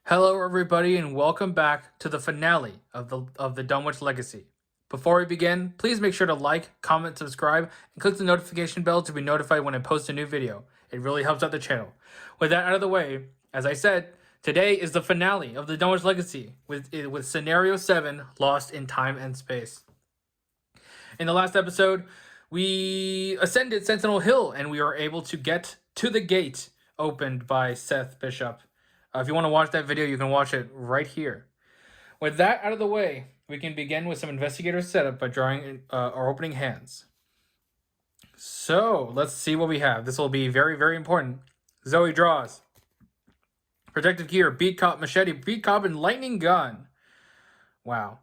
Hello, everybody, and welcome back to the finale of the Dunwich Legacy. Before we begin, please make sure to like, comment, subscribe, and click the notification bell to be notified when I post a new video. It really helps out the channel. With that out of the way, as I said, today is the finale of the Dunwich Legacy with Scenario 7, Lost in Time and Space. In the last episode, we ascended Sentinel Hill, and we were able to get to the gate opened by Seth Bishop. If you want to watch that video, you can watch it right here. With that out of the way, we can begin with some investigator setup by drawing our opening hands. So, let's see what we have. This will be very, very important. Zoe draws protective gear, beat cop, machete, beat cop, and lightning gun. Wow.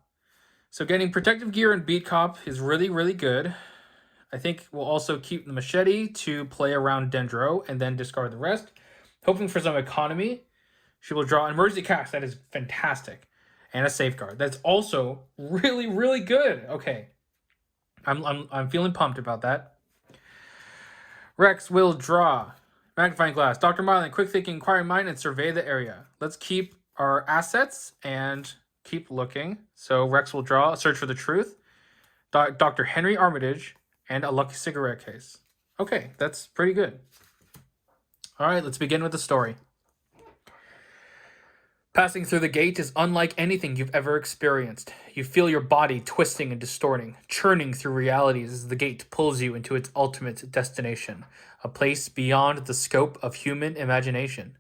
So getting protective gear and beat cop is really, really good. I think we'll also keep the machete to play around Dendro and then discard the rest. Hoping for some economy. She will draw an emergency cast. That is fantastic. And a safeguard. That's also really, really good. Okay. I'm feeling pumped about that. Rex will draw magnifying glass, Dr. Marlin, quick thinking, inquiring mind, and survey the area. Let's keep our assets and keep looking. So Rex will draw a search for the truth, Dr. Henry Armitage, and a lucky cigarette case. Okay, that's pretty good. All right, let's begin with the story. Passing through the gate is unlike anything you've ever experienced. You feel your body twisting and distorting, churning through realities as the gate pulls you into its ultimate destination, a place beyond the scope of human imagination.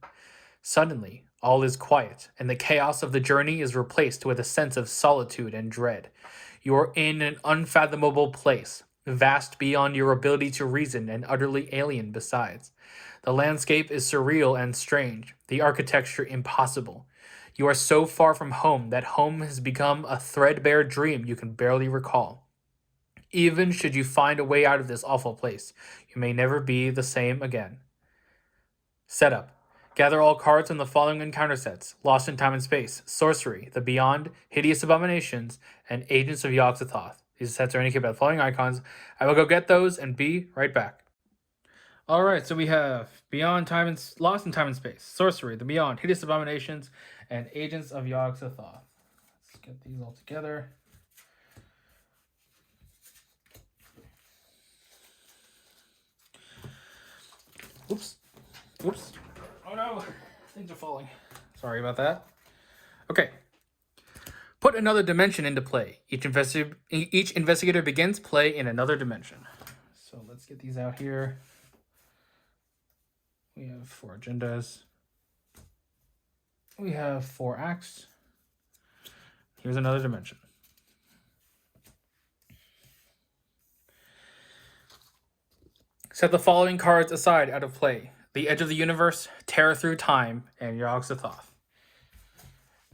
Suddenly, all is quiet, and the chaos of the journey is replaced with a sense of solitude and dread. You are in an unfathomable place, vast beyond your ability to reason and utterly alien besides. The landscape is surreal and strange, the architecture impossible. You are so far from home that home has become a threadbare dream you can barely recall. Even should you find a way out of this awful place, you may never be the same again. Setup. Gather all cards from the following encounter sets: Lost in Time and Space, Sorcery, The Beyond, Hideous Abominations, and Agents of Yogg-Sothoth. These sets are indicated by the following icons. I will go get those and be right back. All right, so we have Lost in Time and Space, Sorcery, The Beyond, Hideous Abominations, and Agents of Yogg-Sothoth. Let's get these all together. Oops. Oh no, things are falling. Sorry about that. Okay. Put another dimension into play. Each investigator begins play in another dimension. So let's get these out here. We have 4 agendas. We have 4 acts. Here's another dimension. Set the following cards aside out of play: The Edge of the Universe, Terror Through Time, and Yogg-Sothoth.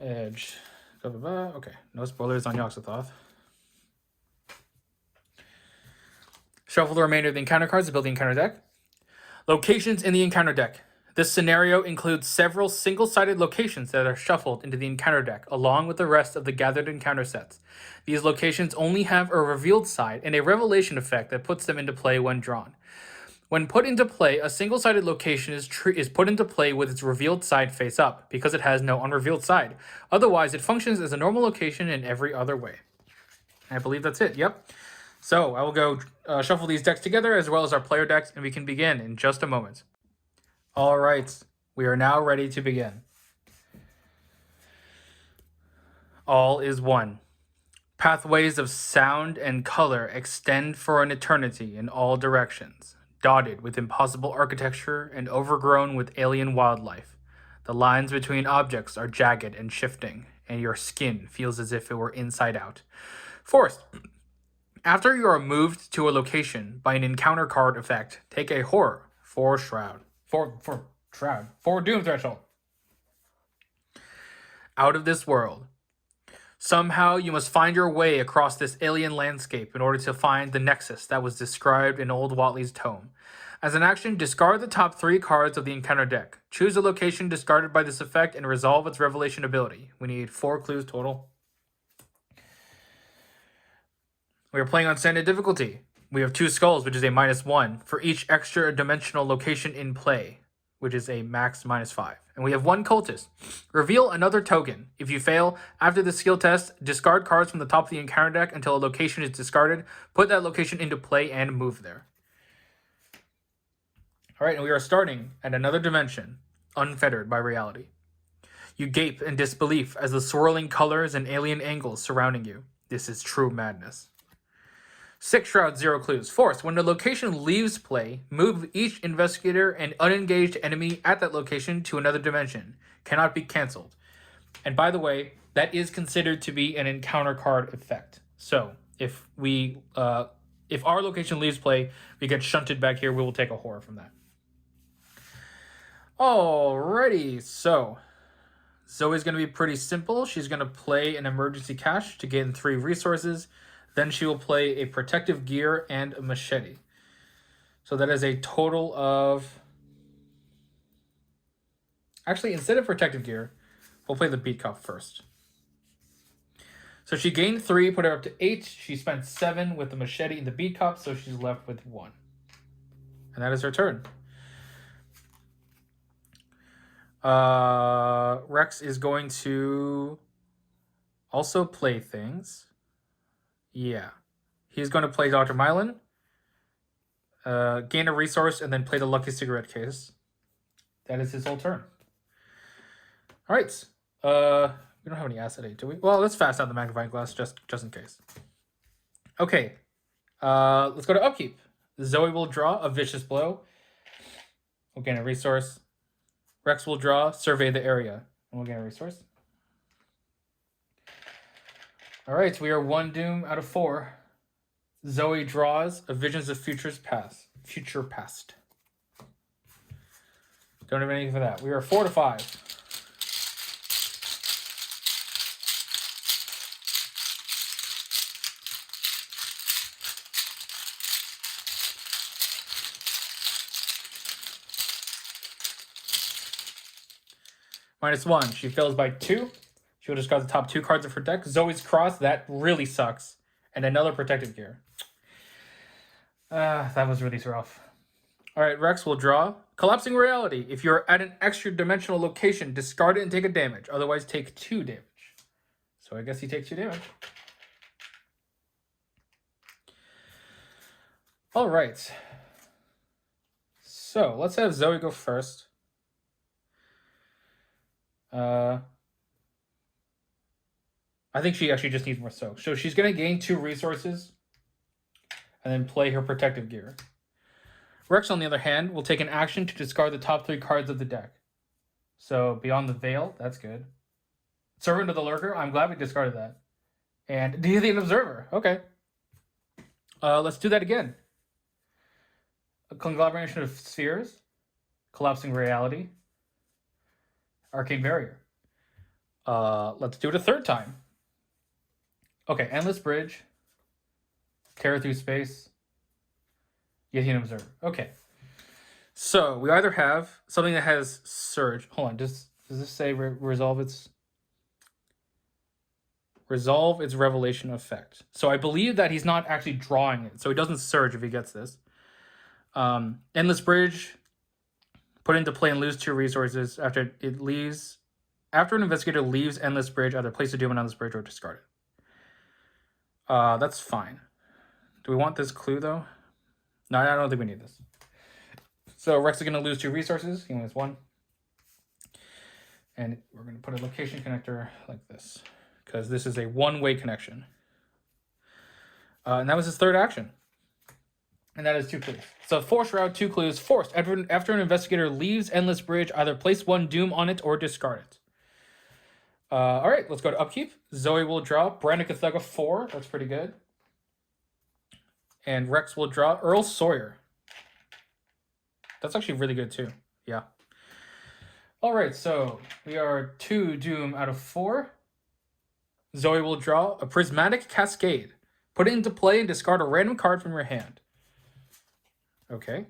Edge. Okay, no spoilers on Yogg-Sothoth. Shuffle the remainder of the encounter cards to build the encounter deck. Locations in the encounter deck. This scenario includes several single-sided locations that are shuffled into the encounter deck, along with the rest of the gathered encounter sets. These locations only have a revealed side and a revelation effect that puts them into play when drawn. When put into play, a single-sided location is put into play with its revealed side face up, because it has no unrevealed side. Otherwise, it functions as a normal location in every other way. I believe that's it, yep. So I will go shuffle these decks together as well as our player decks, and we can begin in just a moment. All right, we are now ready to begin. All is one. Pathways of sound and color extend for an eternity in all directions, dotted with impossible architecture and overgrown with alien wildlife. The lines between objects are jagged and shifting, and your skin feels as if it were inside out. Fourth, after you are moved to a location by an encounter card effect, take a horror for doom threshold. Out of this world. Somehow you must find your way across this alien landscape in order to find the nexus that was described in old Watley's tome. As an action, discard the top 3 cards of the encounter deck. Choose a location discarded by this effect and resolve its revelation ability. We need 4 clues total. We are playing on standard difficulty. We have 2 skulls, which is a -1, for each extra dimensional location in play, which is a max -5. And we have one cultist. Reveal another token. If you fail, after the skill test, discard cards from the top of the encounter deck until a location is discarded. Put that location into play and move there. All right, and we are starting at another dimension, unfettered by reality. You gape in disbelief as the swirling colors and alien angles surrounding you. This is true madness. 6 shrouds, 0 clues. Force, when the location leaves play, move each investigator and unengaged enemy at that location to another dimension. Cannot be cancelled. And by the way, that is considered to be an encounter card effect. So if our location leaves play, we get shunted back here. We will take a horror from that. Alrighty, so Zoe's going to be pretty simple. She's going to play an emergency cache to gain 3 resources. Then she will play a protective gear and a machete. So that is a total of... Actually, instead of protective gear, we'll play the beat cop first. So she gained 3, put her up to 8. She spent 7 with the machete and the beat cop, so she's left with 1. And that is her turn. Rex is going to also play things. Yeah. He's going to play Dr. Mylan, gain a resource, and then play the lucky cigarette case. That is his whole turn. All right. We don't have any asset 8, do we? Well, let's fast out the magnifying glass just in case. Okay. Let's go to upkeep. Zoe will draw a vicious blow. We'll gain a resource. Rex will draw, survey the area, and we'll gain a resource. All right, we are 1 doom out of 4. Zoe draws a Visions of Future Past. Don't have anything for that. We are 4 to 5. -1. She fails by 2. She will discard the top 2 cards of her deck. Zoe's Cross, that really sucks. And another protective gear. That was really rough. All right, Rex will draw. Collapsing Reality. If you're at an extra dimensional location, discard it and take a damage. Otherwise, take 2 damage. So I guess he takes 2 damage. All right. So let's have Zoe go first. I think she actually just needs more soak. So she's going to gain 2 resources and then play her protective gear. Rex, on the other hand, will take an action to discard the top 3 cards of the deck. So Beyond the Veil, that's good. Servant of the Lurker, I'm glad we discarded that. And Deviant Observer, okay. Let's do that again. A Conglomeration of Spheres, Collapsing Reality, Arcane Barrier. Let's do it a 3rd time. Okay, Endless Bridge, Terror Through Space, Deviant Observer. Okay. So we either have something that has Surge. Hold on, does this say resolve its revelation effect? So I believe that he's not actually drawing it, so he doesn't surge if he gets this. Endless Bridge, put into play and lose 2 resources after it leaves. After an investigator leaves Endless Bridge, either place a doom on Endless Bridge or discard it. That's fine. Do we want this clue though? No, I don't think we need this. So Rex is going to lose 2 resources. He only has 1. And we're going to put a location connector like this, because this is a one-way connection. And that was his 3rd action. And that is 2 clues. So Force Shroud, 2 clues. Forced. After an investigator leaves Endless Bridge, either place 1 doom on it or discard it. All right, let's go to upkeep. Zoe will draw Brandon Cathega 4. That's pretty good. And Rex will draw Earl Sawyer. That's actually really good too. Yeah. All right, so we are 2 doom out of 4. Zoe will draw a Prismatic Cascade. Put it into play and discard a random card from your hand. Okay.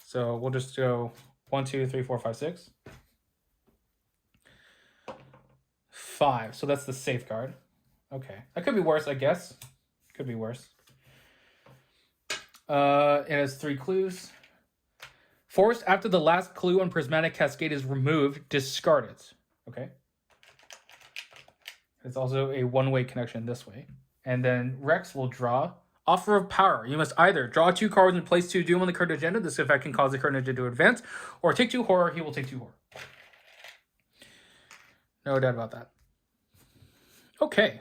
So we'll just go 1, 2, 3, 4, 5, 6. 5. So that's the safeguard. Okay. That could be worse, I guess. Could be worse. It has 3 clues. Forced after the last clue on Prismatic Cascade is removed, discard it. Okay. It's also a one-way connection this way. And then Rex will draw Offer of Power. You must either draw 2 cards and place 2 Doom on the card agenda. This effect can cause the card agenda to advance. Or take 2 Horror. He will take 2 Horror. No doubt about that. Okay.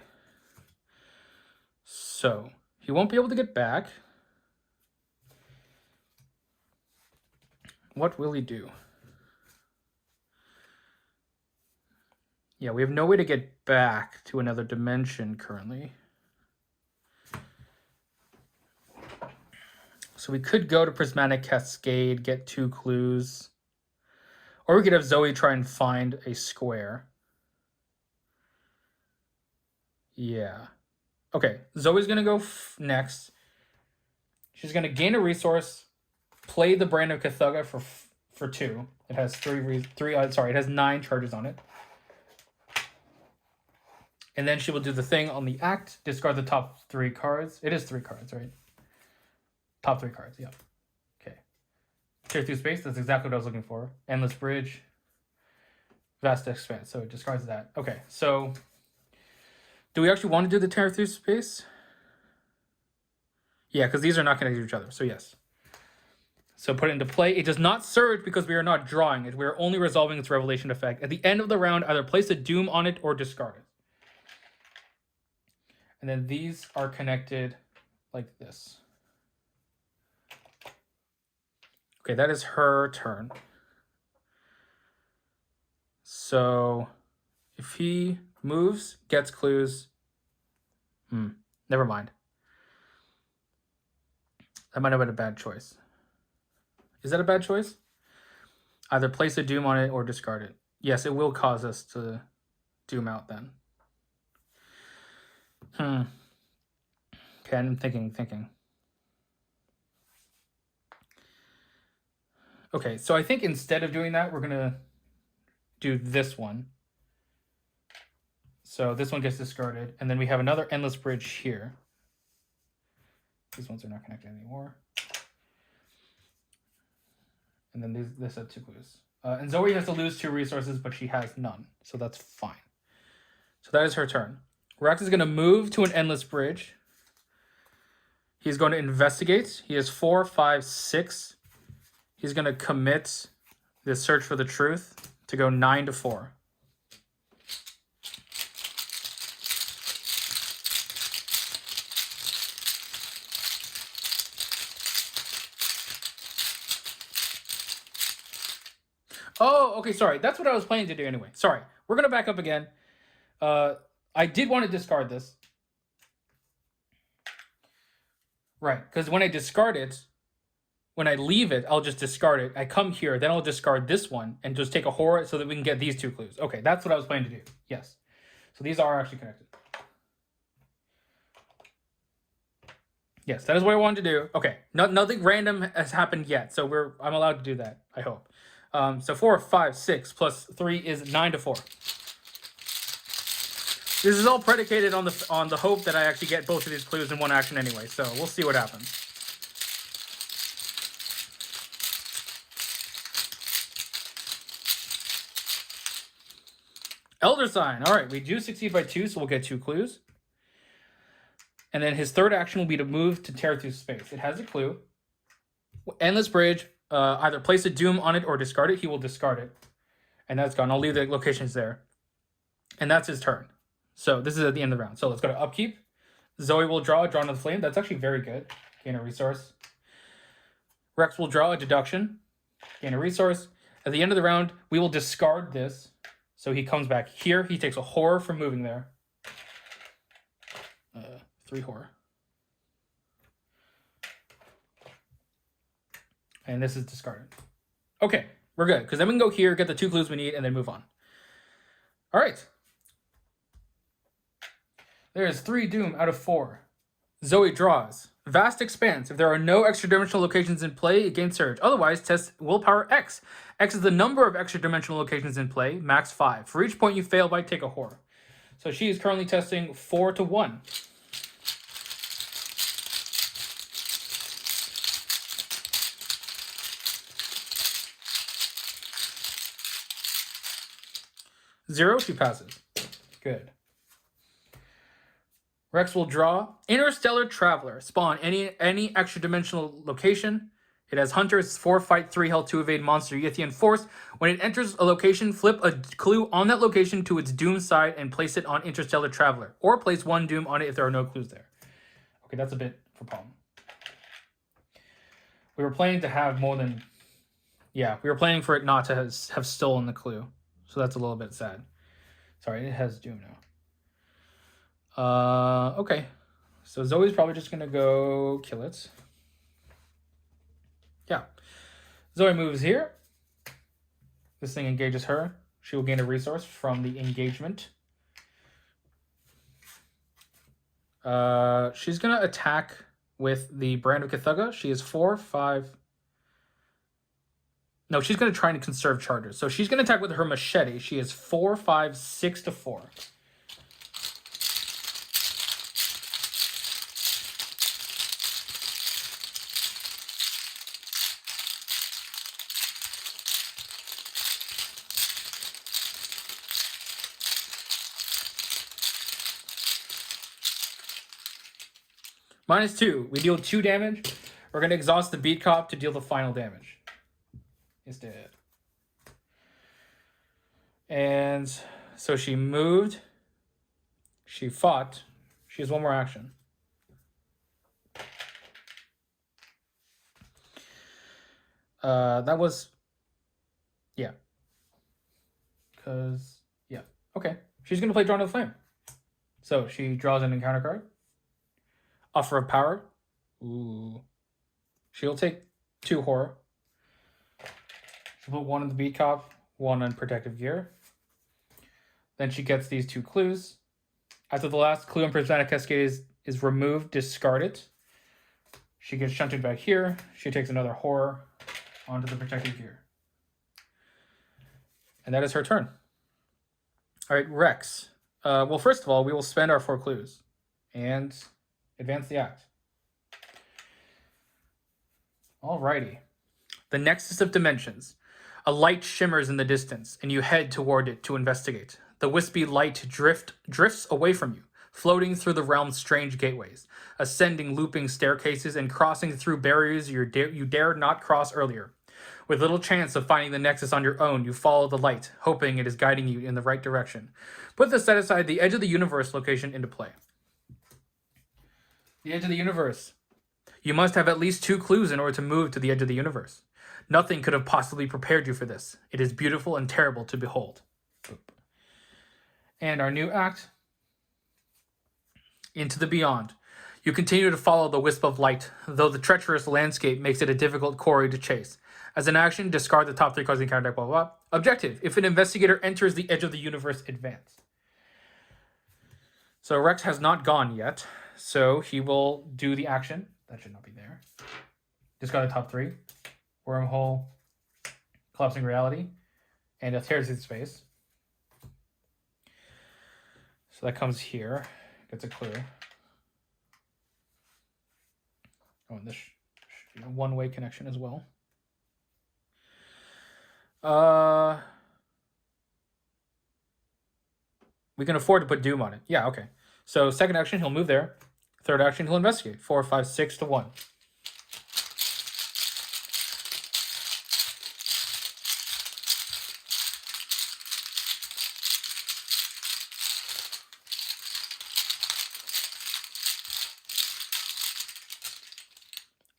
So, he won't be able to get back. What will he do? Yeah, we have no way to get back to another dimension currently. So we could go to Prismatic Cascade, get 2 clues. Or we could have Zoe try and find a square. Yeah. Okay, Zoe's going to go next. She's going to gain a resource, play the Brand of Cthulhu for 2. It has it has 9 charges on it. And then she will do the thing on the act, discard the top 3 cards. It is 3 cards, right? Top 3 cards, yeah. Okay. Tear through space, that's exactly what I was looking for. Endless Bridge. Vast Expanse, so it discards that. Okay, so do we actually want to do the tear through space? Yeah, because these are not connected to each other, so yes. So put it into play. It does not surge because we are not drawing it. We are only resolving its revelation effect. At the end of the round, either place a Doom on it or discard it. And then these are connected like this. Okay, that is her turn. So if he moves, gets clues. Never mind. That might have been a bad choice. Is that a bad choice? Either place a Doom on it or discard it. Yes, it will cause us to Doom out then. Okay, I'm thinking. Okay, so I think instead of doing that, we're going to do this one. So this one gets discarded, and then we have another Endless Bridge here. These ones are not connected anymore. And then this had 2 clues. And Zoe has to lose 2 resources, but she has none, so that's fine. So that is her turn. Rex is going to move to an Endless Bridge. He's going to investigate. He has 4, 5, 6. He's going to commit this search for the truth to go 9 to 4. Oh, okay, sorry. That's what I was planning to do anyway. Sorry. We're going to back up again. I did want to discard this. Right, because when I discard it, when I leave it, I'll just discard it. I come here, then I'll discard this one and just take a horror so that we can get these 2 clues. Okay, that's what I was planning to do. Yes. So these are actually connected. Yes, that is what I wanted to do. Okay, nothing random has happened yet, so I'm allowed to do that, I hope. So 4, 5, 6 plus 3 is 9 to 4. This is all predicated on the hope that I actually get both of these clues in one action anyway, so we'll see what happens. Elder Sign. All right, we do succeed by 2, so we'll get 2 clues. And then his third action will be to move to tear through space. It has a clue. Endless Bridge. Either place a Doom on it or discard it. He will discard it. And that's gone. I'll leave the locations there. And that's his turn. So this is at the end of the round. So let's go to Upkeep. Zoe will draw into the Flame. That's actually very good. Gain a resource. Rex will draw a Deduction. Gain a resource. At the end of the round, we will discard this. So he comes back here. He takes a horror from moving there. 3 horror. And this is discarded. Okay, we're good. Because then we can go here, get the 2 clues we need, and then move on. All right. There's 3 Doom out of 4. Zoe draws. Vast Expanse. If there are no extra-dimensional locations in play, it gains Surge. Otherwise, test Willpower X. X is the number of extra-dimensional locations in play, max 5. For each point you fail by, take a horror. So she is currently testing 4 to 1. 0, she passes. Good. Rex will draw Interstellar Traveler. Spawn any extra dimensional location. It has Hunters, 4 fight, 3 health, 2 evade monster, Yithian Force. When it enters a location, flip a clue on that location to its Doom side and place it on Interstellar Traveler. Or place 1 Doom on it if there are no clues there. Okay, that's a bit for Palm. We were planning to have more than... Yeah, we were planning for it not to have stolen the clue. So that's a little bit sad. Sorry, it has Doom now. Okay. So Zoe's probably just going to go kill it. Yeah. Zoe moves here. This thing engages her. She will gain a resource from the engagement. She's going to attack with the Brand of Cthugha. She is 4, 5... No, she's going to try and conserve charges. So she's going to attack with her machete. She is 4, 5, 6 to 4. -2. We deal 2 damage. We're going to exhaust the Beat Cop to deal the final damage. It's dead. And so she moved. She fought. She has 1 more action. That was... Yeah. Because... Yeah. Okay. She's going to play Drawn to the Flame. So she draws an encounter card. Offer of Power. Ooh. She'll take 2 horror. She'll put 1 in the Beat Cop, 1 on Protective Gear. Then she gets these 2 clues. After the last clue on Prismatic Cascade is removed, discard it. She gets shunted back here. She takes another horror onto the Protective Gear. And that is her turn. All right, Rex. Well, first of all, we will spend our 4 clues and advance the act. Alrighty. The Nexus of Dimensions. A light shimmers in the distance, and you head toward it to investigate. The wispy light drifts away from you, floating through the realm's strange gateways, ascending looping staircases and crossing through barriers you dared not cross earlier. With little chance of finding the Nexus on your own, you follow the light, hoping it is guiding you in the right direction. Put the set aside the Edge of the Universe location into play. The Edge of the Universe. You must have at least 2 clues in order to move to the Edge of the Universe. Nothing could have possibly prepared you for this. It is beautiful and terrible to behold. And our new act, Into the Beyond. You continue to follow the wisp of light, though the treacherous landscape makes it a difficult quarry to chase. As an action, discard the top 3 cards in the encounter deck, blah, blah, blah. Objective, if an investigator enters the Edge of the Universe, advance. So Rex has not gone yet, so he will do the action. That should not be there. Discard the top 3. Wormhole, Collapsing Reality, and a Tears in Space. So that comes here. Gets a clue. Oh, and this should be a one-way connection as well. We can afford to put Doom on it. Yeah, okay. So second action, he'll move there. Third action, he'll investigate. 4, 5, 6 to 1.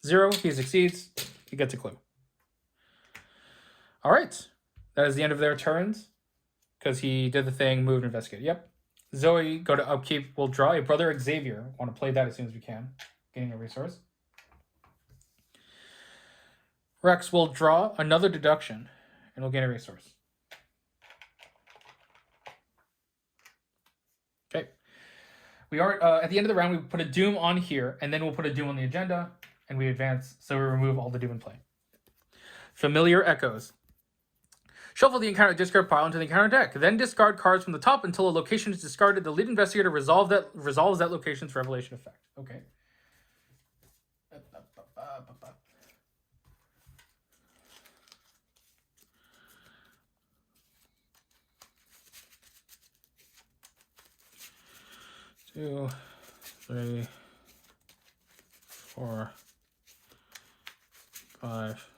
Zero, he succeeds. He gets a clue. All right. That is the end of their turns. Because he did the thing, moved, investigate. Yep. Zoe, go to upkeep. We'll draw a Brother Xavier. Want to play that as soon as we can. Gaining a resource. Rex will draw another deduction. And we'll gain a resource. Okay. We are at the end of the round, we put a Doom on here. And then we'll put a Doom on the agenda. And we advance, so we remove all the Doom in play. Familiar Echoes. Shuffle the encounter discard pile into the encounter deck. Then discard cards from the top until a location is discarded. The lead investigator resolves that location's revelation effect. Okay. 2, 3, 4, 5,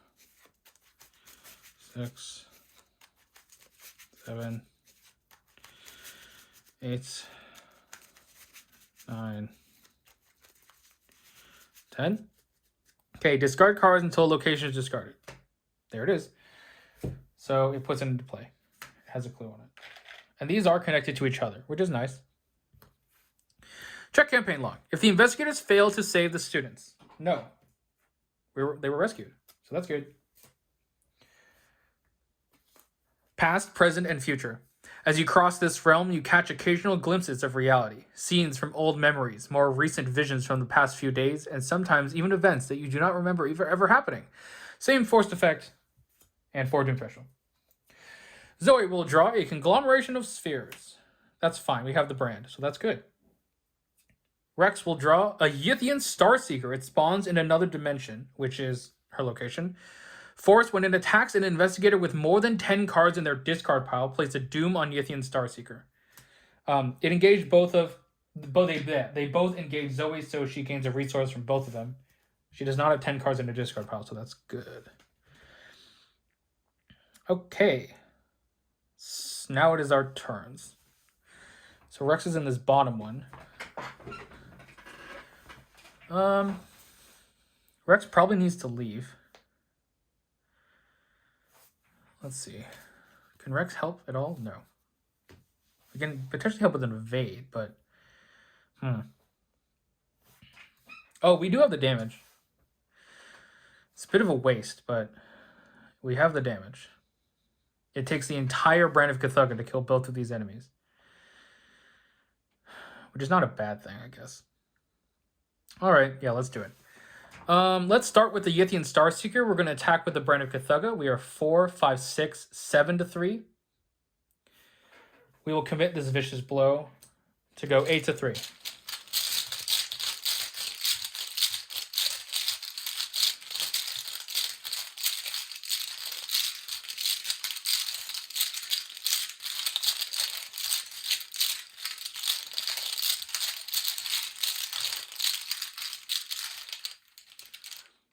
6, 7, 8, 9, 10. Okay, discard cards until a location is discarded. There it is. So it puts it into play. It has a clue on it. And these are connected to each other, which is nice. Check campaign log. If the investigators fail to save the students, no. They were rescued, so that's good. Past, present, and future. As you cross this realm, you catch occasional glimpses of reality, scenes from old memories, more recent visions from the past few days, and sometimes even events that you do not remember ever happening. Same forced effect and fortune special. Zoe will draw a conglomeration of spheres. That's fine. We have the brand, so that's good. Rex will draw a Yithian Starseeker. It spawns in another dimension, which is her location. Force, when it attacks an investigator with more than 10 cards in their discard pile, place a doom on Yithian Starseeker. It engaged they both engage Zoe, so she gains a resource from both of them. She does not have 10 cards in her discard pile, so that's good. Okay. Now it is our turns. So Rex is in this bottom one. Rex probably needs to leave. Let's see. Can Rex help at all? No. We can potentially help with an evade, but... Oh, we do have the damage. It's a bit of a waste, but we have the damage. It takes the entire brand of Cthulhu to kill both of these enemies. Which is not a bad thing, I guess. Alright, yeah, let's do it. Let's start with the Yithian Starseeker. We're going to attack with the brand of Cthulhu. We are 4, 5, 6, 7 to 3. We will commit this vicious blow to go 8 to 3.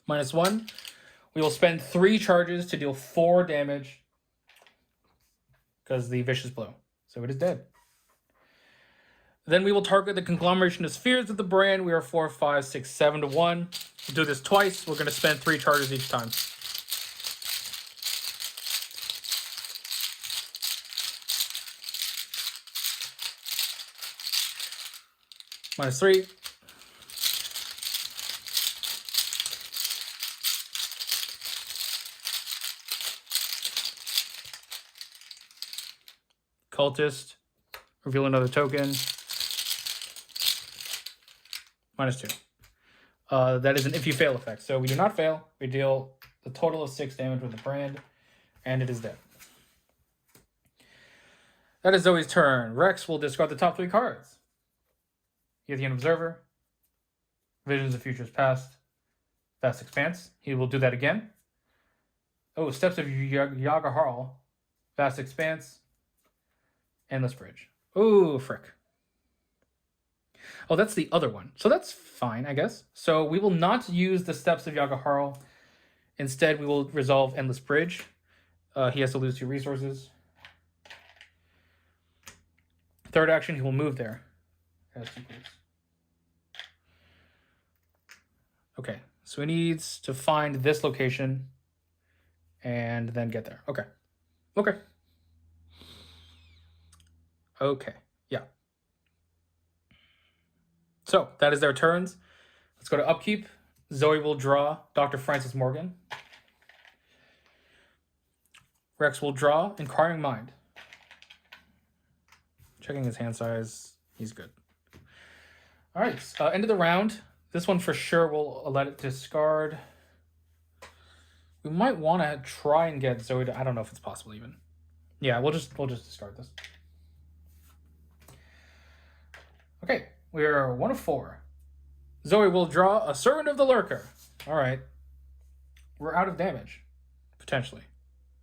-1. We will spend 3 charges to deal 4 damage because the vicious blow. So it is dead. Then we will target the conglomeration of spheres with the brand. We are 4, 5, 6, 7 to 1. We'll do this twice. We're going to spend 3 charges each time. -3. Cultist. Reveal another token. -2. That is an if you fail effect. So we do not fail. We deal a total of 6 damage with the brand. And it is dead. That is Zoe's turn. Rex will discard the top 3 cards. Yithian Observer. Visions of Futures Past. Vast Expanse. He will do that again. Oh, Steps of Yagahral. Vast Expanse. Endless Bridge. Ooh, frick. Oh, that's the other one. So that's fine, I guess. So we will not use the Steps of Yagahral. Instead, we will resolve Endless Bridge. He has to lose 2 resources. Third action, he will move there. Has 2 clues. Okay, so he needs to find this location and then get there. Okay. Okay. Okay, yeah. So, that is their turns. Let's go to Upkeep. Zoe will draw Dr. Francis Morgan. Rex will draw Inquiring Mind. Checking his hand size. He's good. All right, end of the round. This one for sure will let it discard. We might want to try and get Zoe to... I don't know if it's possible even. Yeah, we'll just discard this. Okay, we are 1 of 4. Zoe will draw a Servant of the Lurker. All right. We're out of damage, potentially.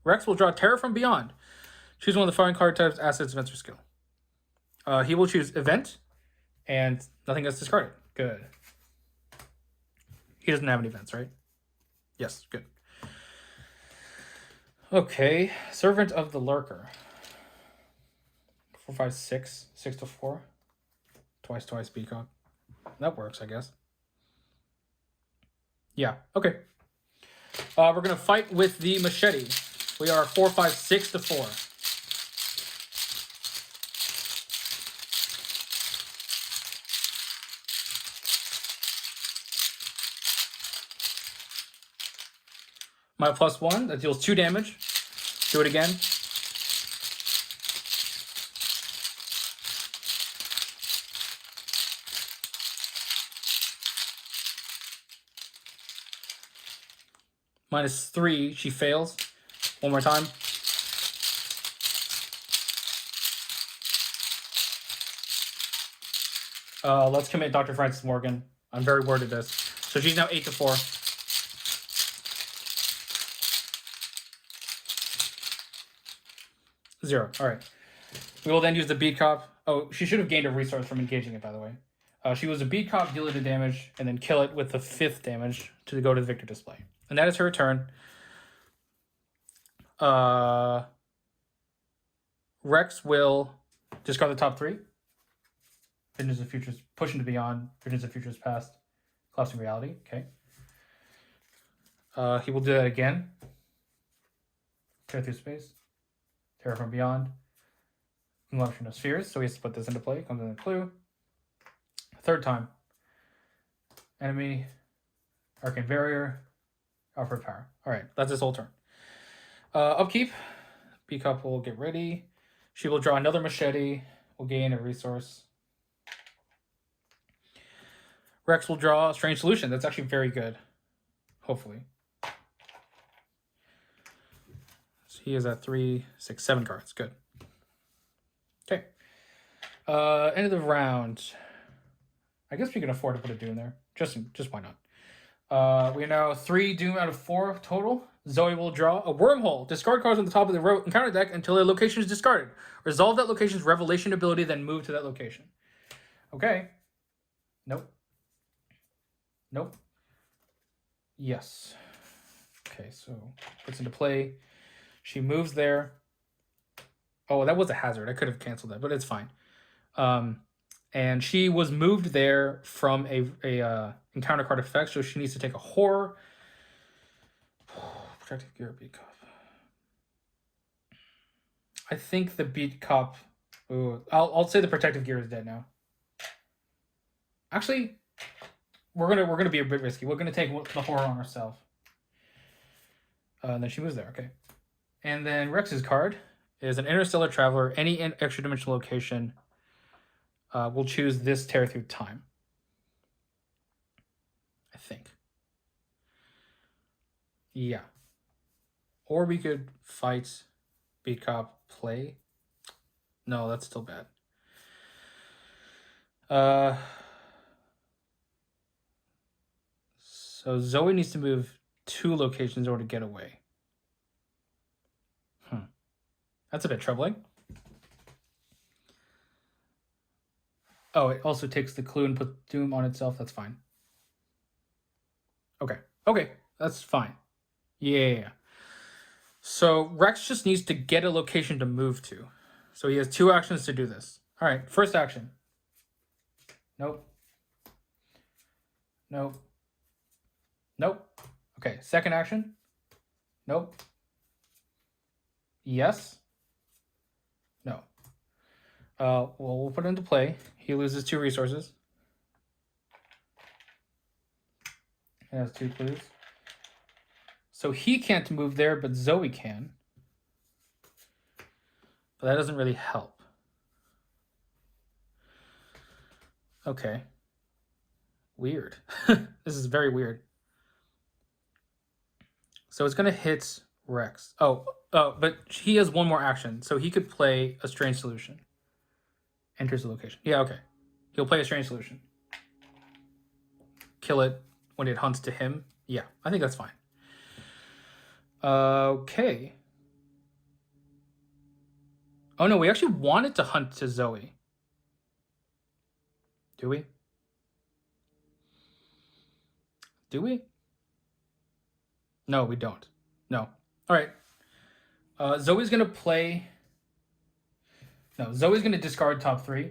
Rex will draw Terror from Beyond. Choose one of the following card types, assets, events, or skill. He will choose Event And nothing gets discarded. Good. He doesn't have any events, right? Yes, good. Okay, Servant of the Lurker. 4, 5, 6. 6 to 4. Twice, Peacock. That works, I guess. Yeah, okay. We're going to fight with the machete. We are 4, 5, 6 to 4. My +1, that deals 2 damage. Do it again. -3, she fails. One more time. Let's commit Dr. Francis Morgan. I'm very worried of this. So she's now 8 to 4. Zero. All right. We will then use the beat cop. Oh, she should have gained a resource from engaging it, by the way. She was a beat cop, deal it a damage, and then kill it with the 5th damage to go to the victor display. And that is her turn. Rex will discard the top 3. Visions of Futures, push into Beyond, Visions of Futures Past, Collapsing Reality. Okay. He will do that again. Tear through space. Terror from Beyond. Conglomeration of Spheres. So he has to put this into play. Comes in the clue. 3rd time. Enemy. Arcane Barrier. Alfred Power. Alright, that's his whole turn. Upkeep. B-Cup will get ready. She will draw another machete. Will gain a resource. Rex will draw a Strange Solution. That's actually very good. Hopefully. So he is at 3, 6, 7 cards. Good. Okay. End of the round. I guess we can afford to put a Doom there. Just why not? We are now 3 Doom out of 4 total. Zoe will draw a Wormhole. Discard cards on the top of the encounter deck until a location is discarded. Resolve that location's Revelation ability, then move to that location. Okay. Nope. Nope. Yes. Okay, so puts into play. She moves there. Oh, that was a hazard. I could have canceled that, but it's fine. And she was moved there from a encounter card effect, so she needs to take a horror. Protective Gear, Beat Cop. I think the Beat Cop. Ooh, I'll say the Protective Gear is dead now. Actually, we're gonna be a bit risky. We're gonna take the horror on ourselves. And then she moves there. Okay. And then Rex's card is an Interstellar Traveler. Any extra dimensional location. We'll choose this Tear Through Time. I think. Yeah. Or we could fight, Beat Cop, play. No, that's still bad. So Zoe needs to move 2 locations in order to get away. That's a bit troubling. Oh, it also takes the clue and puts Doom on itself. That's fine. Okay. Okay, that's fine. Yeah. So Rex just needs to get a location to move to. So he has 2 actions to do this. All right, first action. Nope. Nope. Nope. Okay, second action. Nope. Yes. No. Well, we'll put it into play. He loses 2 resources. He has 2 clues. So he can't move there, but Zoe can. But that doesn't really help. Okay. Weird. This is very weird. So it's going to hit Rex. Oh, but he has 1 more action. So he could play a Strange Solution. Enters the location. Yeah, okay. He'll play a Strange Solution. Kill it when it hunts to him. Yeah, I think that's fine. Okay. Oh no, we actually wanted to hunt to Zoe. Do we? Do we? No, we don't. No. All right. Zoe's going to play... No, Zoe's going to discard top 3.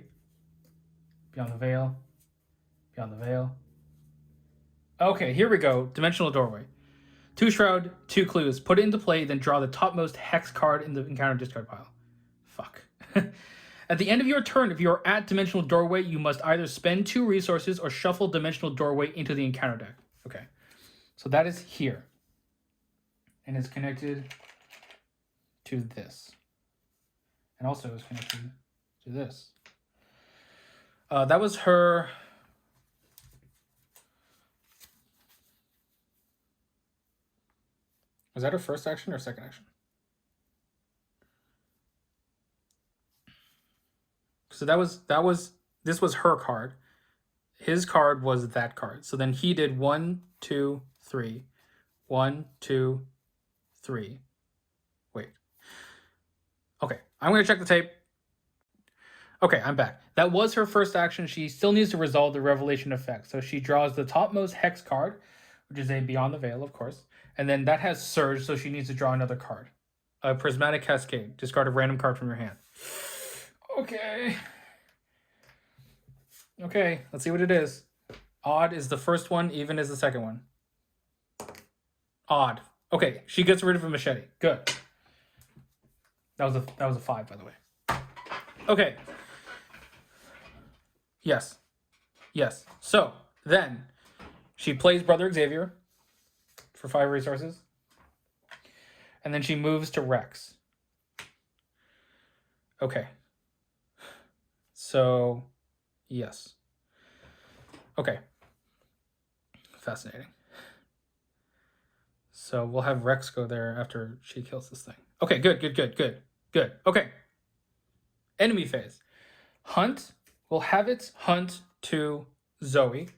Beyond the Veil. Beyond the Veil. Okay, here we go. Dimensional Doorway. 2 Shroud, 2 Clues. Put it into play, then draw the topmost hex card in the encounter discard pile. Fuck. At the end of your turn, if you are at Dimensional Doorway, you must either spend 2 resources or shuffle Dimensional Doorway into the encounter deck. Okay. So that is here. And it's connected to this. And also is connected to this. That was her... Was that her first action or second action? So this was her card. His card was that card. So then he did 1, 2, 3. 1, 2, 3. Wait. Okay, I'm going to check the tape. Okay, I'm back. That was her first action. She still needs to resolve the revelation effect. So she draws the topmost hex card, which is a Beyond the Veil, of course. And then that has Surge, so she needs to draw another card. A Prismatic Cascade. Discard a random card from your hand. Okay. Okay, let's see what it is. Odd is the first one, even is the second one. Odd. Okay, she gets rid of a machete. Good. That was a 5, by the way. Okay. Yes. Yes. So, then, she plays Brother Xavier for 5 resources. And then she moves to Rex. Okay. So, yes. Okay. Fascinating. So we'll have Rex go there after she kills this thing. Okay, good. Okay. Enemy phase. Hunt will have its hunt to Zoe.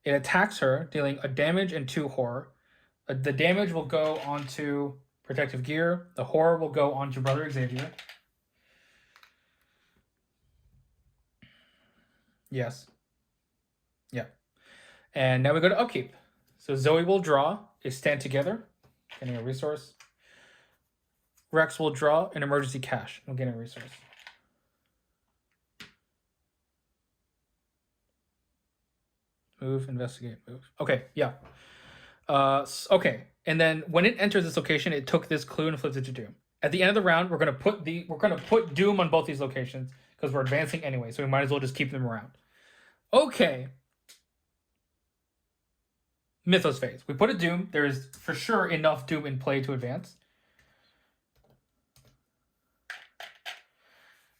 It attacks her, dealing a damage and 2 horror. The damage will go onto Protective Gear. The horror will go onto Brother Xavier. Yes. Yeah. And now we go to Upkeep. So Zoe will draw a Stand Together, getting a resource. Rex will draw an Emergency Cash, and getting a resource. Move, investigate, move. Okay, yeah. Okay, and then when it enters this location, it took this clue and flipped it to Doom. At the end of the round, we're gonna put Doom on both these locations because we're advancing anyway, so we might as well just keep them around. Okay. Mythos phase. We put a Doom. There is for sure enough Doom in play to advance.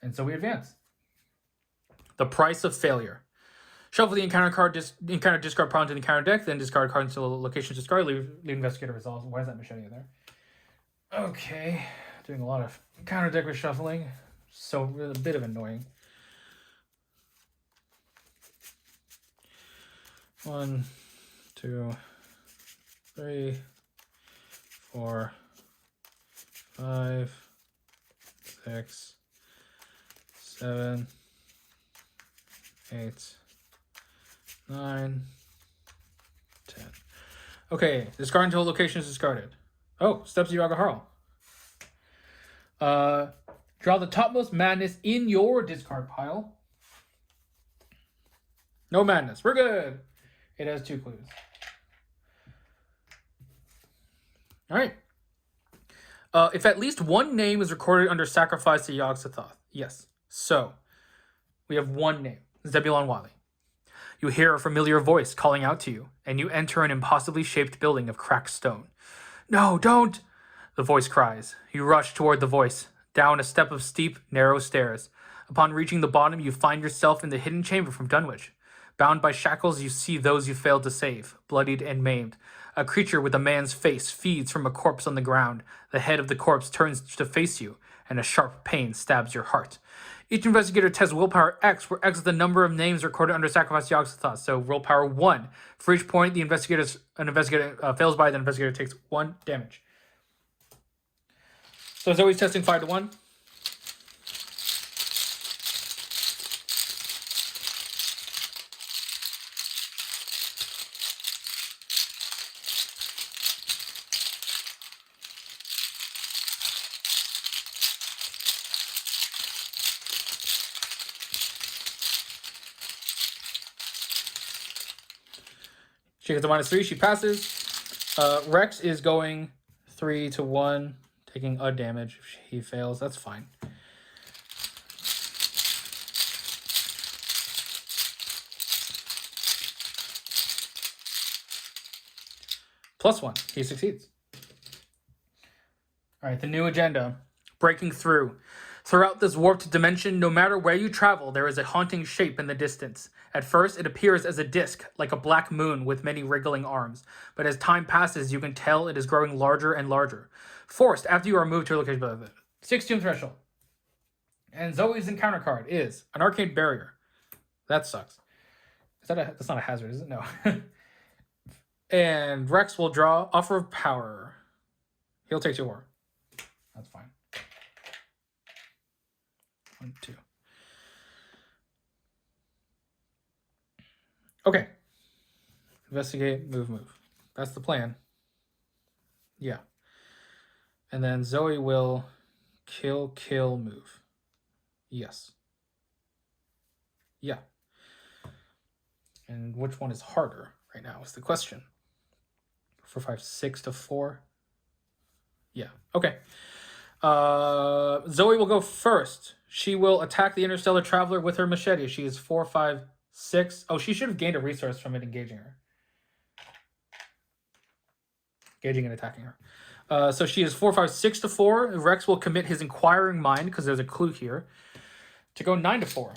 And so we advance. The price of failure. Shuffle the encounter discard pile into the encounter deck, then discard card until the location discard. Leave Investigator resolves. Why is that machete in there? Okay. Doing a lot of counter deck reshuffling. So a bit of annoying. 1, 2, 3, 4, 5, 6, 7, 8, 9, 10. Okay, discard until location is discarded. Oh, Steps of Yagahara. Draw the topmost madness in your discard pile. No madness. We're good. It has 2 clues. All right. If at least one name is recorded under Sacrifice to Yog-Sothoth. Yes. So, we have one name. Zebulon Wiley. You hear a familiar voice calling out to you, and you enter an impossibly shaped building of cracked stone. No, don't! The voice cries. You rush toward the voice, down a step of steep, narrow stairs. Upon reaching the bottom, you find yourself in the hidden chamber from Dunwich. Bound by shackles, you see those you failed to save, bloodied and maimed. A creature with a man's face feeds from a corpse on the ground. The head of the corpse turns to face you, and a sharp pain stabs your heart. Each investigator tests Willpower X, where X is the number of names recorded under Sacrifice to Yog-Sothoth. So Willpower 1. For each point an investigator fails by, the investigator takes 1 damage. So it's always testing 5 to 1. She gets a -3. She passes. Rex is going 3 to 1, taking a damage. If he fails, that's fine. +1. He succeeds. All right, the new agenda. Breaking through. Throughout this warped dimension, no matter where you travel, there is a haunting shape in the distance. At first, it appears as a disc, like a black moon with many wriggling arms. But as time passes, you can tell it is growing larger and larger. Forced, after you are moved to a location... 6 tomb threshold. And Zoe's encounter card is an arcane barrier. That sucks. That's not a hazard, is it? No. And Rex will draw Offer of Power. He'll take 2 more. That's fine. 1, 2. Okay. Investigate, move. That's the plan. Yeah. And then Zoe will kill, move. Yes. Yeah. And which one is harder right now is the question. 4, 5, 6 to 4. Yeah. Okay. Zoe will go first. She will attack the Interstellar Traveler with her machete. She is 4, 5, 6. Oh, she should have gained a resource from it engaging her. Engaging and attacking her. So she is 4, 5, 6 to 4. Rex will commit his Inquiring Mind, because there's a clue here, to go 9 to 4.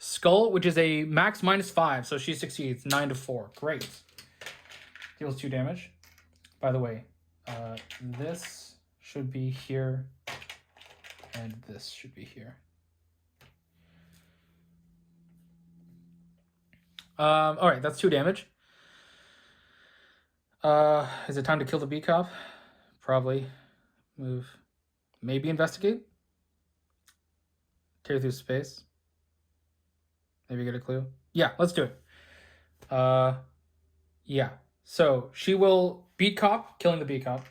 Skull, which is a max -5, so she succeeds. 9 to 4. Great. Deals 2 damage. By the way, this should be here, and this should be here. All right, that's 2 damage. Is it time to kill the bee cop? Probably. Move. Maybe investigate. Tear through space. Maybe get a clue. Yeah, let's do it. Yeah. So she will beat cop, killing the bee cop.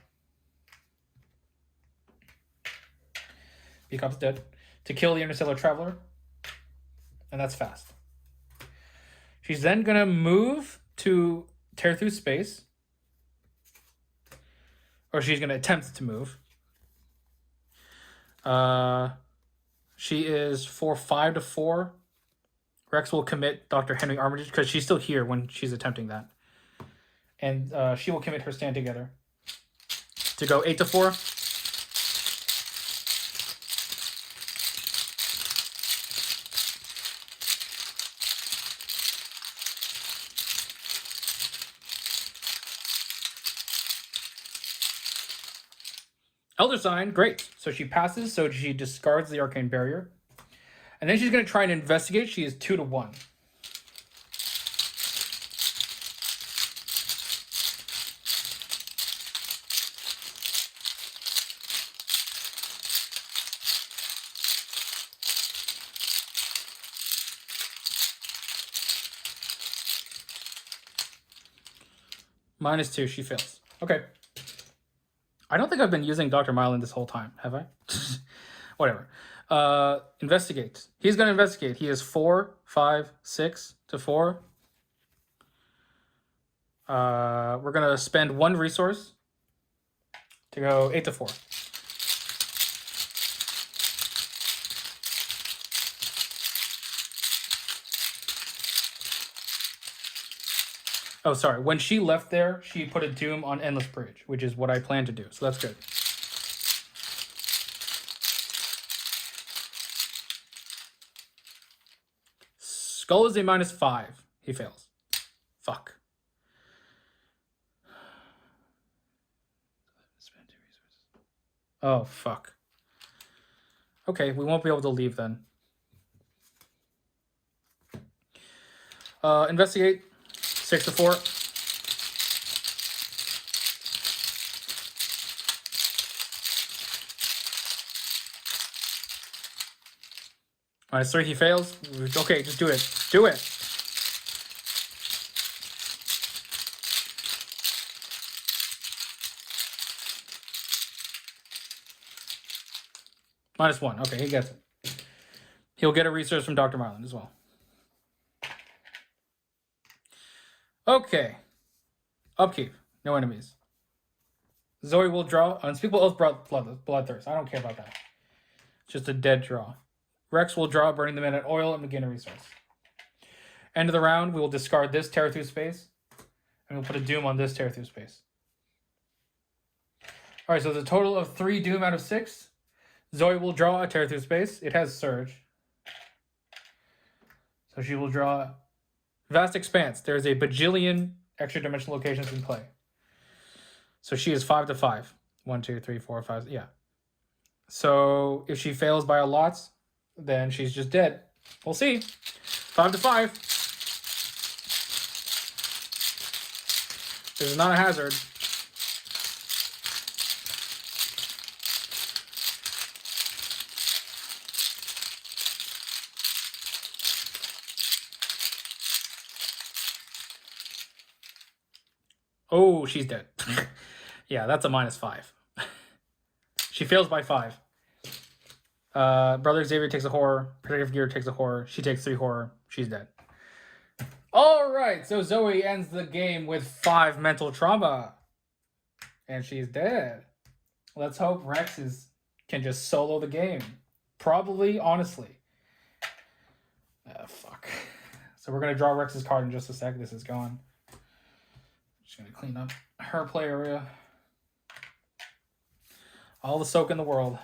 Bee cop's dead. To kill the Interstellar Traveler. And that's fast. She's then going to move to tear through space. Or she's going to attempt to move. She is 4, 5 to 4. Rex will commit Dr. Henry Armitage, because she's still here when she's attempting that. And she will commit her Stand Together to go 8 to 4. Elder Sign, great. So she passes, so she discards the Arcane Barrier. And then she's going to try and investigate. She is 2 to 1. -2, she fails. Okay. I don't think I've been using Dr. Mylan this whole time, have I? Whatever. Investigate. He's going to investigate. He is 4, 5, 6 to 4. We're going to spend 1 resource to go 8 to 4. Oh, sorry. When she left there, she put a doom on Endless Bridge, which is what I plan to do. So that's good. Skull is a -5. He fails. Fuck. Oh, fuck. Okay, we won't be able to leave then. Investigate. 6 to 4. -3, he fails. Okay, just do it. Do it. -1. Okay, he gets it. He'll get a resource from Dr. Marlin as well. Okay. Upkeep. No enemies. Zoe will draw Unspeakable Oath Bloodthirst. I don't care about that. Just a dead draw. Rex will draw Burning the Midnight Oil and begin a resource. End of the round, we will discard this Tear Through Space. And we'll put a Doom on this Tear Through Space. Alright, so the total of 3 Doom out of 6. Zoe will draw a Tear Through Space. It has Surge. So she will draw Vast Expanse. There's a bajillion extra dimensional locations in play. So she is 5/5. 1, 2, 3, 4, 5. Yeah. So if she fails by a lot, then she's just dead. We'll see. 5/5. This is not a hazard. Oh, she's dead. Yeah, that's a -5. She fails by 5. Brother Xavier takes a horror. Protective Gear takes a horror. She takes 3 horror. She's dead. All right, so Zoe ends the game with 5 mental trauma. And she's dead. Let's hope Rex can just solo the game. Probably, honestly. Fuck. So we're going to draw Rex's card in just a sec. This is gone. Just going to clean up her play area. All the soak in the world.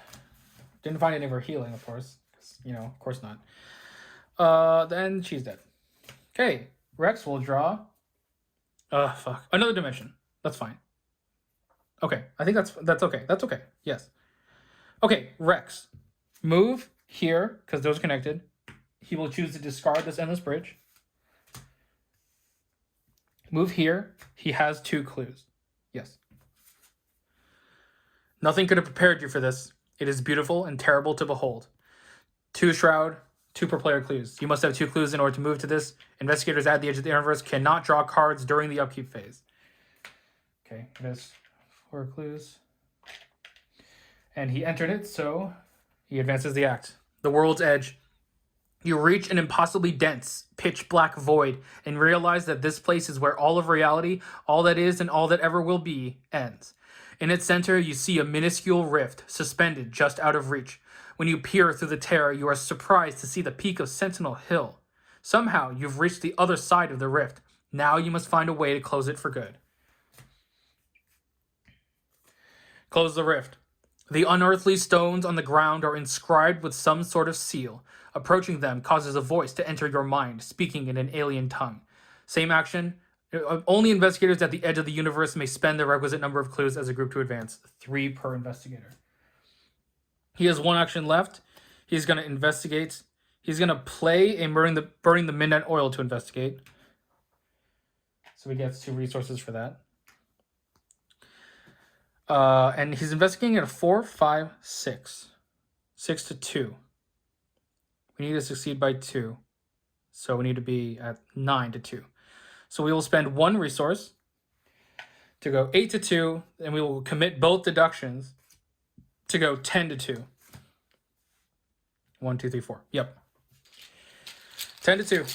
Didn't find any of her healing, of course. Of course not. Then she's dead. Okay, Rex will draw. Fuck. Another dimension. That's fine. Okay, I think that's okay. That's okay. Yes. Okay, Rex. Move here, because those are connected. He will choose to discard this Endless Bridge. Move here. He has 2 clues. Yes. Nothing could have prepared you for this. It is beautiful and terrible to behold. 2 Shroud, 2 per player clues. You must have 2 clues in order to move to this. Investigators at the edge of the universe cannot draw cards during the upkeep phase. Okay, it has 4 clues. And he entered it, so he advances the act. The world's edge. You reach an impossibly dense, pitch black void and realize that this place is where all of reality, all that is and all that ever will be, ends. In its center, you see a minuscule rift, suspended just out of reach. When you peer through the tear, you are surprised to see the peak of Sentinel Hill. Somehow, you've reached the other side of the rift. Now you must find a way to close it for good. Close the rift. The unearthly stones on the ground are inscribed with some sort of seal. Approaching them causes a voice to enter your mind, speaking in an alien tongue. Same action. Only investigators at the edge of the universe may spend the requisite number of clues as a group to advance. 3 per investigator. He has 1 action left. He's going to investigate. He's going to play a Burning the Midnight Oil to investigate. So he gets 2 resources for that. And he's investigating at a 4, 5, 6. 6 to 2. We need to succeed by 2. So we need to be at 9 to 2. So we will spend 1 resource to go 8 to 2, and we will commit both deductions to go 10 to 2. 1, 2, 3, 4. Yep. 10 to 2.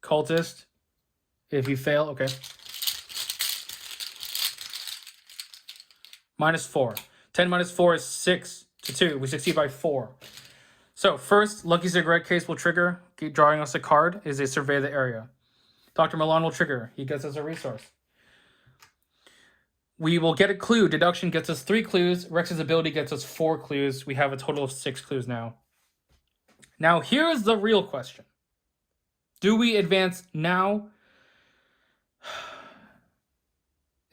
Cultist. If you fail, okay. -4. 10 minus 4 is 6 to 2. We succeed by 4. So first, Lucky Cigarette Case will trigger. Keep drawing us a card. Is a survey the area. Dr. Milan will trigger. He gets us a resource. We will get a clue. Deduction gets us 3 clues. Rex's ability gets us 4 clues. We have a total of 6 clues now. Now here's the real question. Do we advance now?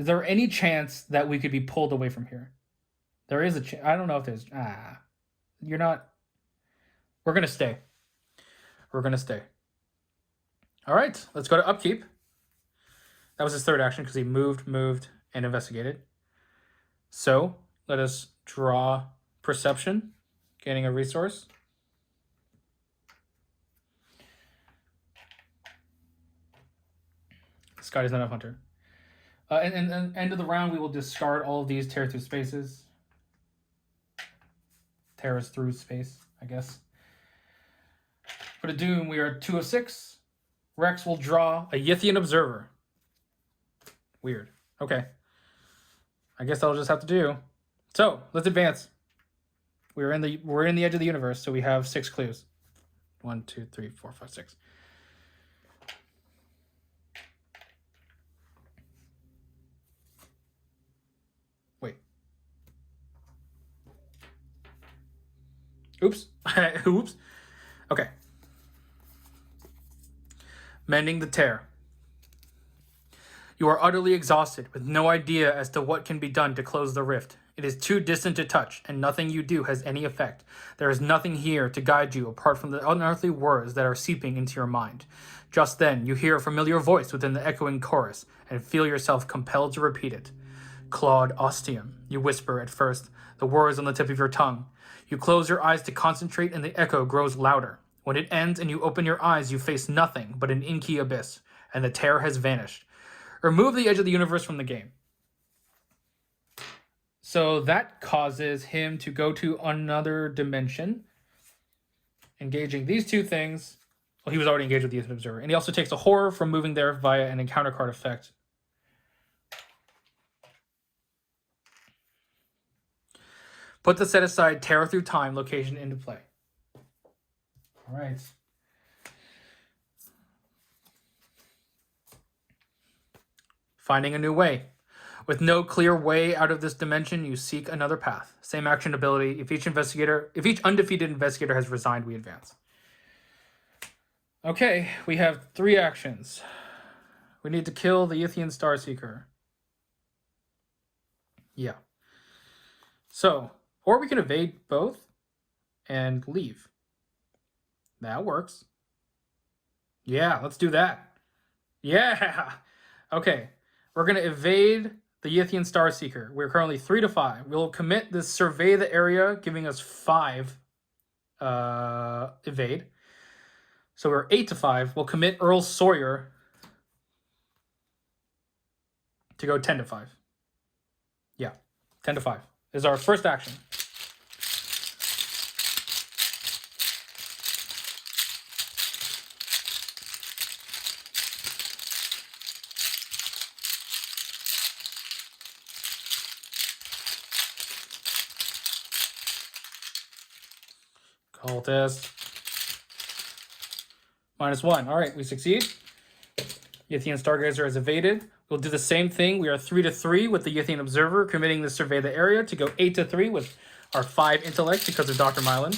Is there any chance that we could be pulled away from here? There is a chance. I don't know if there's... You're not... We're going to stay. We're going to stay. All right, let's go to upkeep. That was his third action because he moved, and investigated. So let us draw perception, gaining a resource. Scotty's not a hunter. And end of the round, we will discard all of these tear through spaces. Tear us through space, I guess. For the Doom, we are 2 of 6. Rex will draw a Yithian Observer. Weird. Okay. I guess that'll just have to do. So let's advance. We're in the edge of the universe, so we have 6 clues. 1, 2, 3, 4, 5, 6. Wait. Oops. Oops. Okay. Mending the tear. You are utterly exhausted, with no idea as to what can be done to close the rift. It is too distant to touch, and nothing you do has any effect. There is nothing here to guide you apart from the unearthly words that are seeping into your mind. Just then, you hear a familiar voice within the echoing chorus, and feel yourself compelled to repeat it. Claude Ostium, you whisper at first, the words on the tip of your tongue. You close your eyes to concentrate, and the echo grows louder. When it ends and you open your eyes, you face nothing but an inky abyss, and the tear has vanished. Remove the edge of the universe from the game. So that causes him to go to another dimension, engaging these 2 things. Well, he was already engaged with the Yithian Observer. And he also takes a horror from moving there via an encounter card effect. Put the set aside Terror Through Time location into play. All right. Finding a new way. With no clear way out of this dimension, you seek another path. Same action ability. If each undefeated investigator has resigned, we advance. Okay, we have 3 actions. We need to kill the Yithian Starseeker. Yeah. So, or we can evade both and leave. That works. Yeah, let's do that. Yeah. Okay. We're going to evade the Yithian Starseeker. We're currently 3 to 5. We'll commit this survey the area, giving us 5 evade. So we're 8 to 5. We'll commit Earl Sawyer to go 10 to 5. Yeah, 10 to 5 is our first action. Cultist. -1. All right, we succeed. Yithian Stargazer has evaded. We'll do the same thing. We are 3 to 3 with the Yithian Observer, committing to survey the area to go 8 to 3 with our 5 intellect because of Dr. Mylan.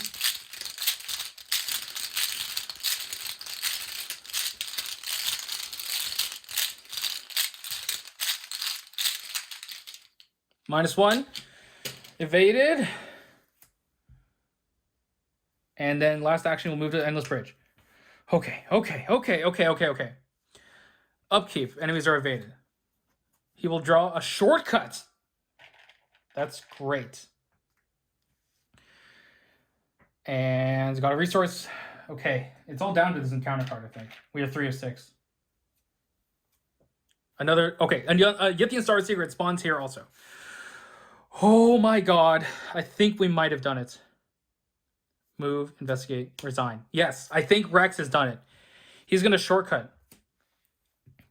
-1. Evaded. And then last action, we'll move to Endless Bridge. Okay. Upkeep. Enemies are evaded. He will draw a shortcut. That's great. And got a resource. Okay. It's all down to this encounter card, I think. We are 3 of 6. Another... Okay. And Yithian Starseeker, it spawns here also. Oh my god. I think we might have done it. Move, investigate, resign. Yes, I think Rex has done it. He's going to shortcut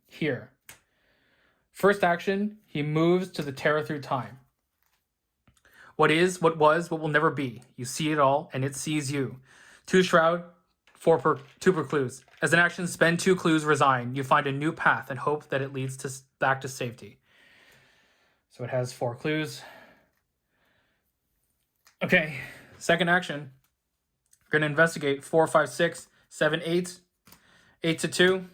here. First action, he moves to the Terror Through Time. What is, what was, what will never be. You see it all, and it sees you. 2 Shroud, 2 per clues. As an action, spend 2 clues, resign. You find a new path and hope that it leads back to safety. So it has 4 clues. Okay, second action. We're going to investigate 4, 5, 6, 7, 8. 8 to 2.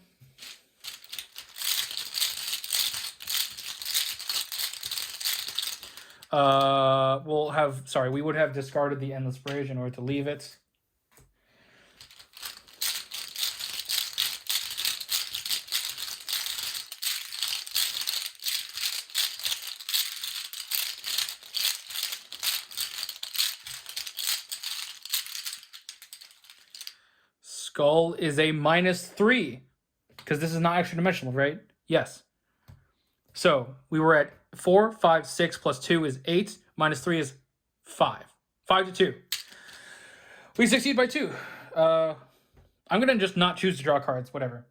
We would have discarded the Endless Bridge in order to leave it. Skull is a -3, because this is not extra dimensional, right? Yes. So we were at 4, 5, 6 plus 2 is 8, -3 is 5. 5 to 2. We succeed by 2. I'm gonna just not choose to draw cards, whatever.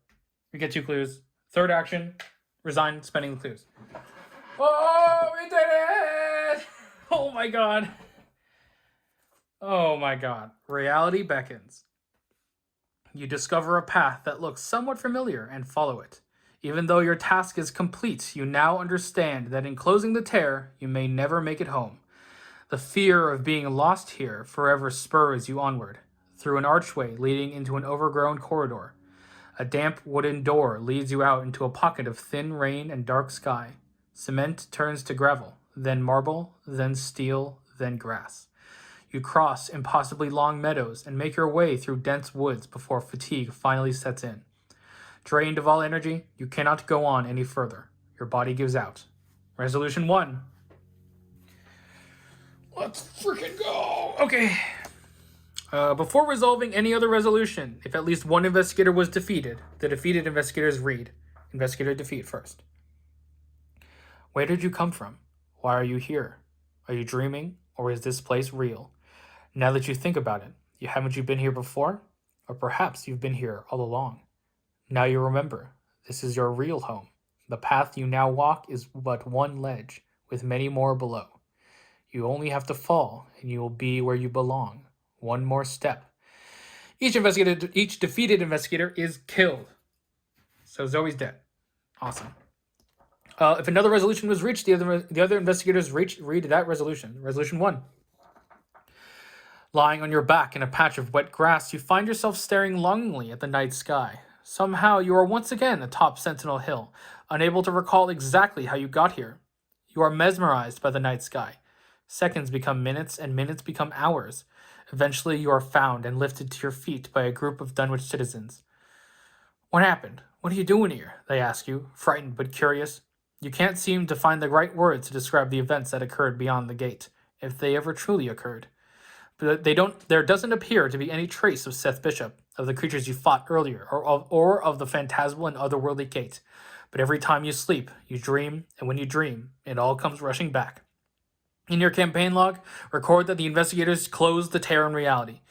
We get 2 clues. Third action, resign spending the clues. Oh, we did it! Oh my god. Oh my god. Reality beckons. You discover a path that looks somewhat familiar and follow it. Even though your task is complete, you now understand that in closing the tear, you may never make it home. The fear of being lost here forever spurs you onward, through an archway leading into an overgrown corridor. A damp wooden door leads you out into a pocket of thin rain and dark sky. Cement turns to gravel, then marble, then steel, then grass. You cross impossibly long meadows and make your way through dense woods before fatigue finally sets in. Drained of all energy, you cannot go on any further. Your body gives out. Resolution 1. Let's freaking go! Okay. Before resolving any other resolution, if at least one investigator was defeated, the defeated investigators read. Investigator defeat first. Where did you come from? Why are you here? Are you dreaming, or is this place real? Now that you think about it, haven't you been here before? Or perhaps you've been here all along. Now you remember, this is your real home. The path you now walk is but one ledge, with many more below. You only have to fall, and you will be where you belong. One more step. Each defeated investigator is killed. So Zoe's dead. Awesome. If another resolution was reached, the other investigators read that resolution. Resolution 1. Lying on your back in a patch of wet grass, you find yourself staring longingly at the night sky. Somehow, you are once again atop Sentinel Hill, unable to recall exactly how you got here. You are mesmerized by the night sky. Seconds become minutes, and minutes become hours. Eventually, you are found and lifted to your feet by a group of Dunwich citizens. What happened? What are you doing here? They ask you, frightened but curious. You can't seem to find the right words to describe the events that occurred beyond the gate, if they ever truly occurred. But there doesn't appear to be any trace of Seth Bishop, of the creatures you fought earlier, or of the phantasmal and otherworldly gate. But every time you sleep, you dream, and when you dream, it all comes rushing back. In your campaign log, record that the investigators closed the tear in reality.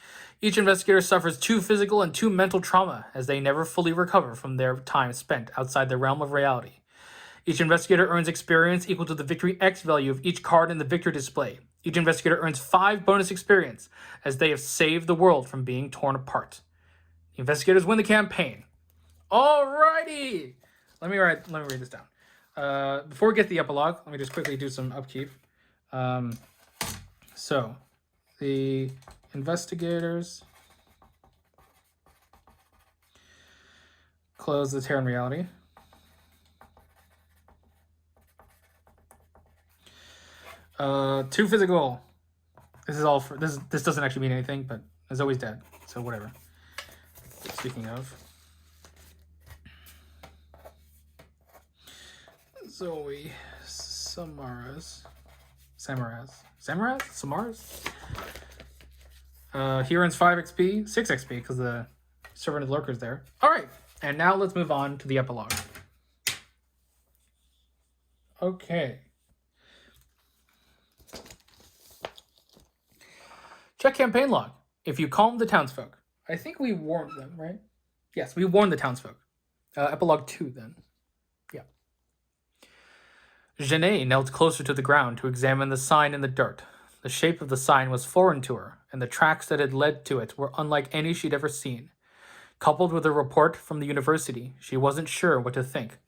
Each investigator suffers 2 physical and 2 mental trauma, as they never fully recover from their time spent outside the realm of reality. Each investigator earns experience equal to the Victory X value of each card in the Victory display. Each investigator earns 5 bonus experience, as they have saved the world from being torn apart. The investigators win the campaign. Alrighty! Let me read this down. Before we get to the epilogue, let me just quickly do some upkeep. So, the investigators close the tear in reality. 2 physical. This is all for this. This doesn't actually mean anything, but it's always dead. So whatever. Speaking of, Zoe Samaras. He earns 5 XP, 6 XP because the Servant of the Lurker's there. All right, and now let's move on to the epilogue. Okay. Check campaign log. If you calm the townsfolk. I think we warned them, right? Yes, we warned the townsfolk. Epilogue 2, then. Yeah. Janae knelt closer to the ground to examine the sign in the dirt. The shape of the sign was foreign to her, and the tracks that had led to it were unlike any she'd ever seen. Coupled with a report from the university, she wasn't sure what to think.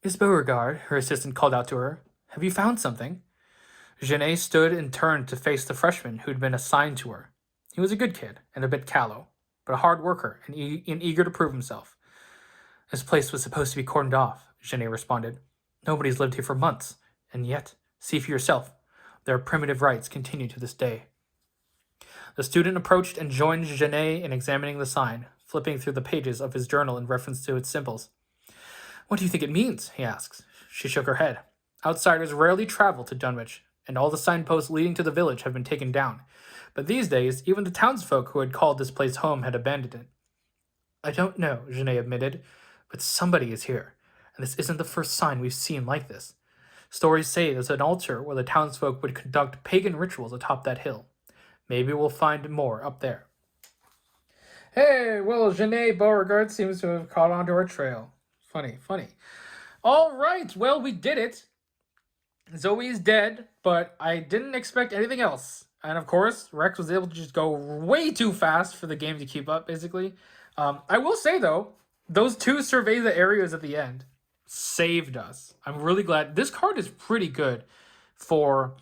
Miss Beauregard, her assistant called out to her, have you found something? Janae stood and turned to face the freshman who'd been assigned to her. He was a good kid and a bit callow, but a hard worker and eager to prove himself. This place was supposed to be cordoned off, Janae responded. Nobody's lived here for months, and yet, see for yourself. Their primitive rites continue to this day. The student approached and joined Genet in examining the sign, flipping through the pages of his journal in reference to its symbols. What do you think it means? He asks. She shook her head. Outsiders rarely travel to Dunwich, and all the signposts leading to the village have been taken down. But these days, even the townsfolk who had called this place home had abandoned it. I don't know, Genet admitted, but somebody is here, and this isn't the first sign we've seen like this. Stories say there's an altar where the townsfolk would conduct pagan rituals atop that hill. Maybe we'll find more up there. Hey, well, Genet Beauregard seems to have caught onto our trail. Funny. All right, well, we did it. Zoe's dead, but I didn't expect anything else. And of course, Rex was able to just go way too fast for the game to keep up, basically. I will say, though, those two survey the areas at the end saved us. I'm really glad. This card is pretty good for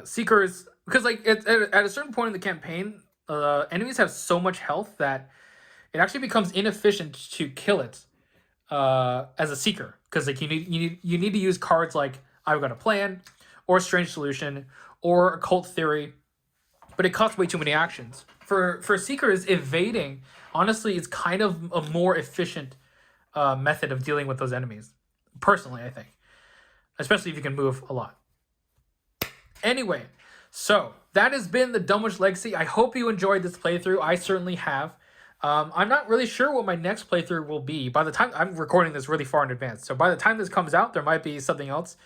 Seekers, because like at a certain point in the campaign, enemies have so much health that it actually becomes inefficient to kill it as a Seeker, because like you need to use cards like I've Got a Plan, or Strange Solution, or Occult Theory, but it costs way too many actions. For Seekers, evading, honestly, is kind of a more efficient method of dealing with those enemies. Personally, I think. Especially if you can move a lot. Anyway, so that has been the Dunwich Legacy. I hope you enjoyed this playthrough. I certainly have. I'm not really sure what my next playthrough will be. By the time I'm recording this really far in advance, so by the time this comes out, there might be something else.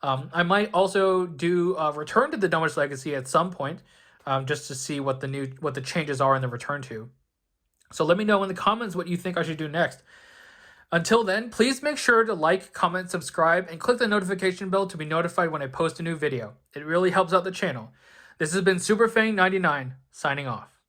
I might also do a return to the Dunwich Legacy at some point, just to see what the changes are in the return to. So let me know in the comments what you think I should do next. Until then, please make sure to like, comment, subscribe, and click the notification bell to be notified when I post a new video. It really helps out the channel. This has been SuperFang99, signing off.